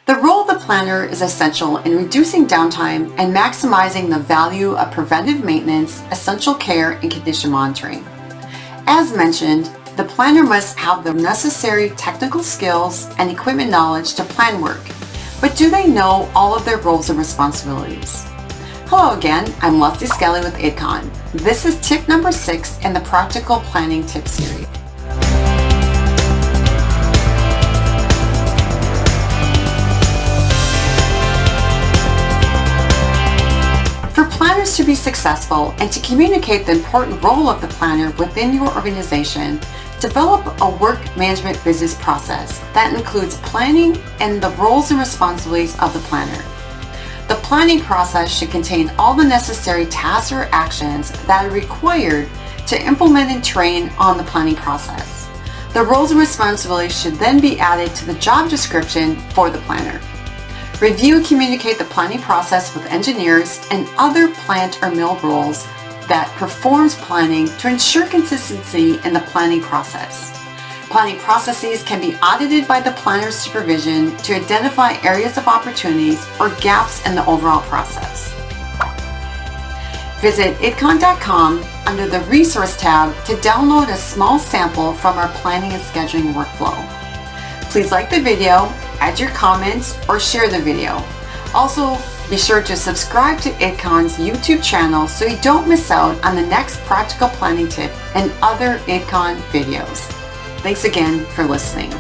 The role of the planner is essential in reducing downtime and maximizing the value of preventive maintenance, essential care, and condition monitoring. As mentioned, the planner must have the necessary technical skills and equipment knowledge to plan work, but do they know all of their roles and responsibilities? Hello again, I'm Skelly with IDCON. This is tip number 6 in the Practical Planning Tip series. For planners to be successful and to communicate the important role of the planner within your organization, develop a work management business process that includes planning and the roles and responsibilities of the planner. The planning process should contain all the necessary tasks or actions that are required to implement and train on the planning process. The roles and responsibilities should then be added to the job description for the planner. Review and communicate the planning process with engineers and other plant or mill roles that performs planning to ensure consistency in the planning process. Planning processes can be audited by the planner's supervision to identify areas of opportunities or gaps in the overall process. Visit IDCON.com under the Resource tab to download a small sample from our planning and scheduling workflow. Please like the video, add your comments, or share the video. Also, be sure to subscribe to IDCON's YouTube channel so you don't miss out on the next practical planning tip and other IDCON videos. Thanks again for listening.